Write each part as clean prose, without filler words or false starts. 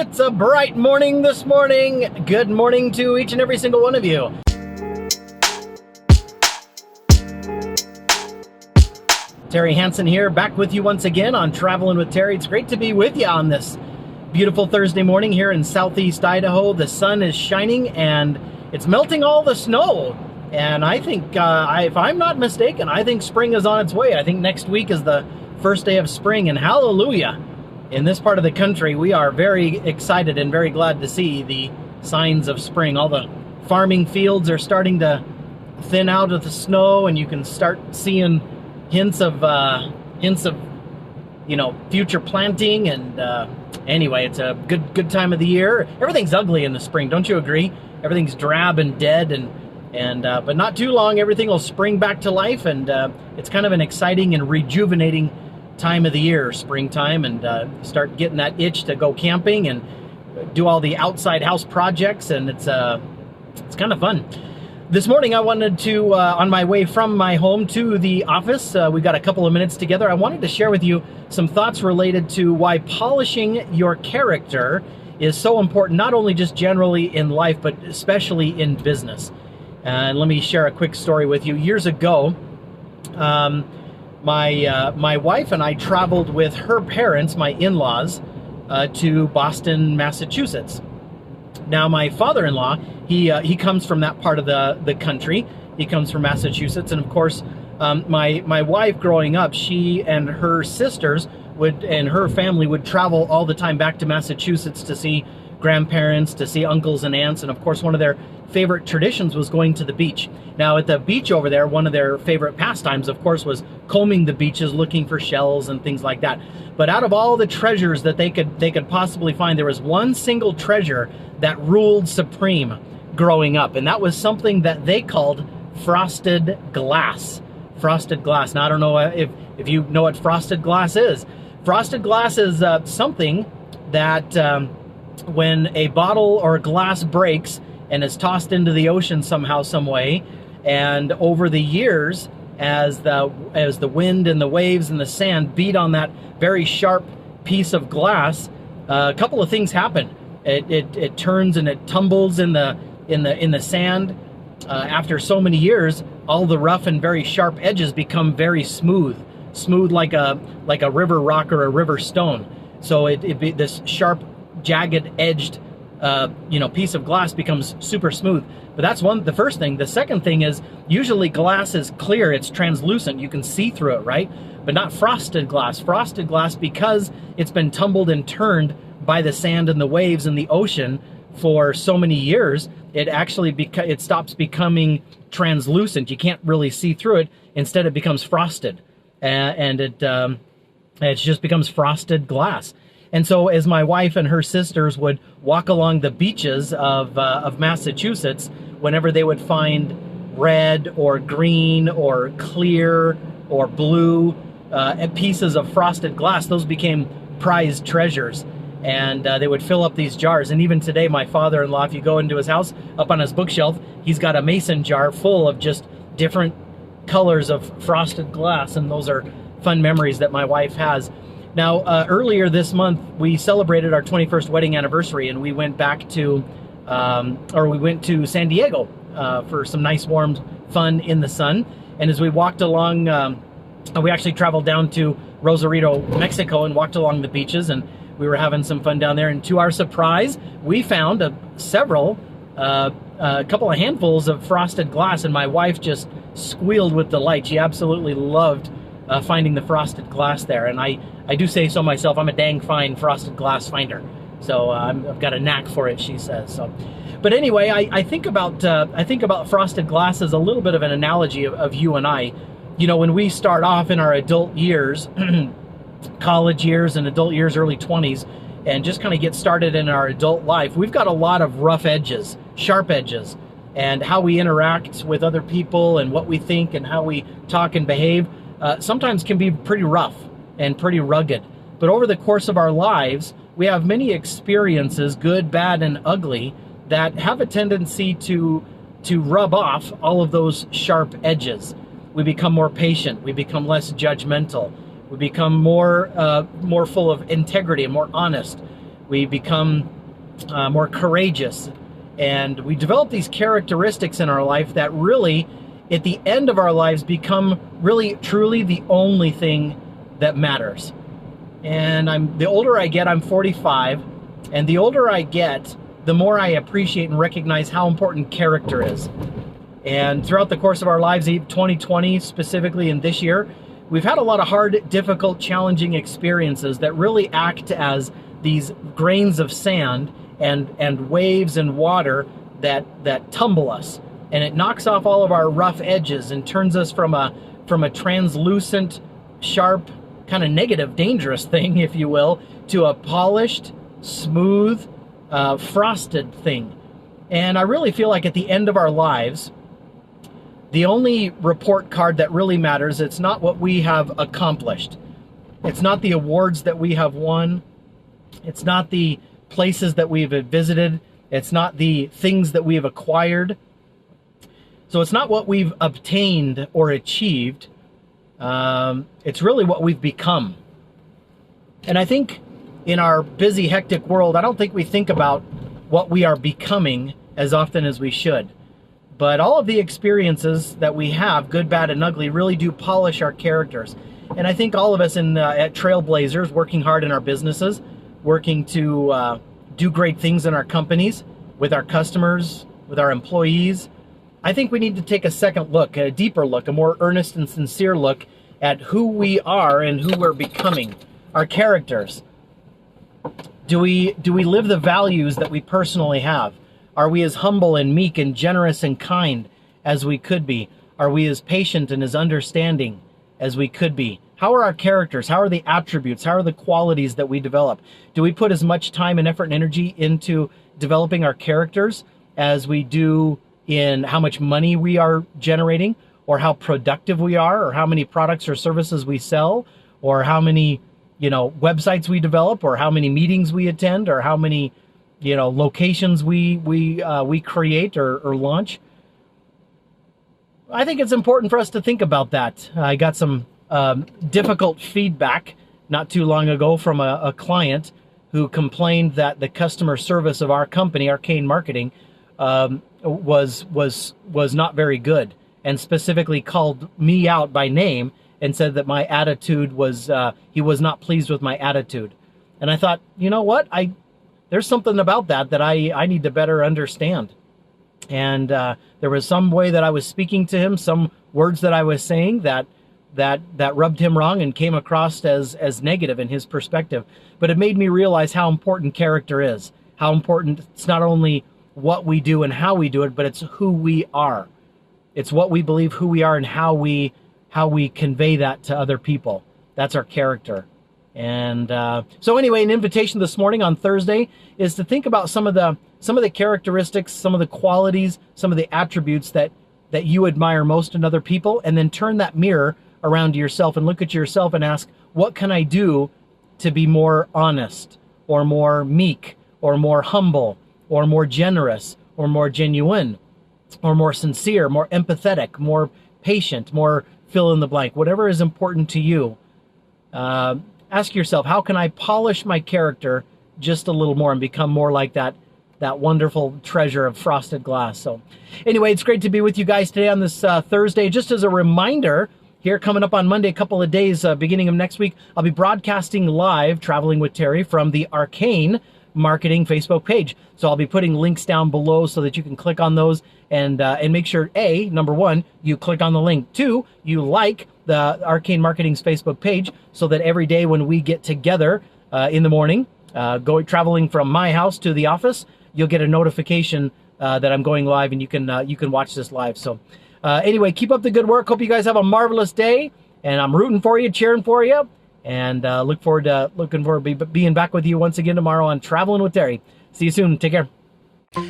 It's a bright morning this morning. Good morning to each and every single one of you. Terry Hansen here, back with you once again on Traveling with Terry. It's great to be with you on this beautiful Thursday morning here in southeast Idaho. The sun is shining and it's melting all the snow. And I think, if I'm not mistaken, I think spring is on its way. I think next week is the first day of spring, and hallelujah. In this part of the country, we are very excited and very glad to see the signs of spring. All the farming fields are starting to thin out of the snow, and you can start seeing hints of future planting. And anyway, it's a good time of the year. Everything's ugly in the spring, don't you agree? Everything's drab and dead, but not too long, everything will spring back to life, and it's kind of an exciting and rejuvenating time of the year, springtime, and start getting that itch to go camping and do all the outside house projects, and it's kind of fun. This morning I wanted to, on my way from my home to the office, we got a couple of minutes together, I wanted to share with you some thoughts related to why polishing your character is so important, not only just generally in life, but especially in business. And let me share a quick story with you. Years ago, my wife and I traveled with her parents, my in-laws, to Boston, Massachusetts. Now, my father-in-law, he comes from that part of the country. He comes from Massachusetts, and of course, my wife growing up, she and her sisters and her family would travel all the time back to Massachusetts to see grandparents, to see uncles and aunts, and of course, one of their favorite traditions was going to the beach. Now, at the beach over there, one of their favorite pastimes, of course, was combing the beaches, looking for shells and things like that. But out of all the treasures that they could possibly find, there was one single treasure that ruled supreme growing up, and that was something that they called frosted glass. Frosted glass. Now, I don't know if you know what frosted glass is. Frosted glass is something that when a bottle or a glass breaks and is tossed into the ocean somehow, some way, and over the years, as the wind and the waves and the sand beat on that very sharp piece of glass, a couple of things happen. It turns and it tumbles in the sand. After so many years, all the rough and very sharp edges become very smooth like a river rock or a river stone. So this sharp, jagged edged piece of glass becomes super smooth. But that's the first thing. The second thing is, usually glass is clear, it's translucent, you can see through it, right? But not frosted glass. Frosted glass, because it's been tumbled and turned by the sand and the waves and the ocean for so many years, it stops becoming translucent. You can't really see through it. Instead, it becomes frosted, and it just becomes frosted glass. And so as my wife and her sisters would walk along the beaches of Massachusetts, whenever they would find red or green or clear or blue pieces of frosted glass, those became prized treasures. And they would fill up these jars. And even today, my father-in-law, if you go into his house, up on his bookshelf, he's got a mason jar full of just different colors of frosted glass. And those are fun memories that my wife has. Now, earlier this month, we celebrated our 21st wedding anniversary, and we went back to, we went to San Diego for some nice warm fun in the sun. And as we walked along, we actually traveled down to Rosarito, Mexico, and walked along the beaches, and we were having some fun down there. And to our surprise, we found a couple of handfuls of frosted glass, and my wife just squealed with delight. She absolutely loved finding the frosted glass there. And I do say so myself, I'm a dang fine frosted glass finder. So I've got a knack for it, she says. So, but anyway, I think about frosted glass as a little bit of an analogy of you and I. You know, when we start off in our adult years, college years and adult years, early 20s, and just kind of get started in our adult life, we've got a lot of rough edges, sharp edges, and how we interact with other people and what we think and how we talk and behave sometimes can be pretty rough and pretty rugged. But over the course of our lives, we have many experiences, good, bad, and ugly, that have a tendency to rub off all of those sharp edges. We become more patient. We become less judgmental. We become more full of integrity and more honest. We become more courageous. And we develop these characteristics in our life that really, at the end of our lives, become really, truly the only thing that matters. And the older I get, I'm 45, and the older I get, the more I appreciate and recognize how important character is. And throughout the course of our lives, 2020 specifically, and this year, we've had a lot of hard, difficult, challenging experiences that really act as these grains of sand and waves and water that tumble us. And it knocks off all of our rough edges and turns us from a translucent, sharp, kind of negative, dangerous thing, if you will, to a polished, smooth, frosted thing. And I really feel like at the end of our lives, the only report card that really matters, it's not what we have accomplished. It's not the awards that we have won. It's not the places that we've visited. It's not the things that we have acquired. So it's not what we've obtained or achieved. It's really what we've become. And I think in our busy, hectic world, I don't think we think about what we are becoming as often as we should. But all of the experiences that we have, good, bad, and ugly, really do polish our characters. And I think all of us at Trailblazers, working hard in our businesses, working to do great things in our companies, with our customers, with our employees, I think we need to take a second look, a deeper look, a more earnest and sincere look at who we are and who we're becoming, our characters. Do we live the values that we personally have? Are we as humble and meek and generous and kind as we could be? Are we as patient and as understanding as we could be? How are our characters? How are the attributes? How are the qualities that we develop? Do we put as much time and effort and energy into developing our characters as we do in how much money we are generating, or how productive we are, or how many products or services we sell, or how many, websites we develop, or how many meetings we attend, or how many, locations we create or launch? I think it's important for us to think about that. I got some difficult feedback not too long ago from a client who complained that the customer service of our company, Arcane Marketing, was not very good, and specifically called me out by name and said that my attitude was, he was not pleased with my attitude. And I thought, you know what? There's something about that I need to better understand. And there was some way that I was speaking to him, some words that I was saying that rubbed him wrong and came across as negative in his perspective. But it made me realize how important character is, how important it's not only what we do and how we do it, but it's who we are. It's what we believe, who we are, and how we convey that to other people. That's our character. And so anyway, an invitation this morning on Thursday is to think about some of the characteristics, some of the qualities, some of the attributes that you admire most in other people, and then turn that mirror around to yourself and look at yourself and ask, what can I do to be more honest, or more meek, or more humble, or more generous, or more genuine, or more sincere, more empathetic, more patient, more fill in the blank, whatever is important to you. Ask yourself, how can I polish my character just a little more and become more like that wonderful treasure of frosted glass? So anyway, it's great to be with you guys today on this Thursday. Just as a reminder, here coming up on Monday, a couple of days, beginning of next week, I'll be broadcasting live, Traveling with Terry, from the Arcane Marketing Facebook page. So I'll be putting links down below so that you can click on those and make sure, A, number one, you click on the link. Two, you like the Arcane Marketing's Facebook page so that every day when we get together in the morning, traveling from my house to the office, you'll get a notification that I'm going live, and you can watch this live. So anyway, keep up the good work. Hope you guys have a marvelous day, and I'm rooting for you, cheering for you, and looking forward to being back with you once again tomorrow on Traveling with Terry. See you soon. Take care.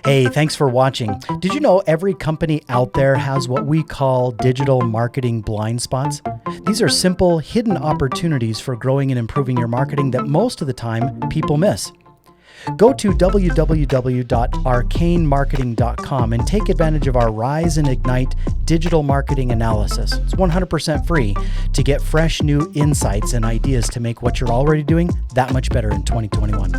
Hey, thanks for watching. Did you know every company out there has what we call digital marketing blind spots? These are simple, hidden opportunities for growing and improving your marketing that most of the time people miss. Go to www.arcanemarketing.com and take advantage of our Rise and Ignite digital marketing analysis. It's 100% free to get fresh new insights and ideas to make what you're already doing that much better in 2021.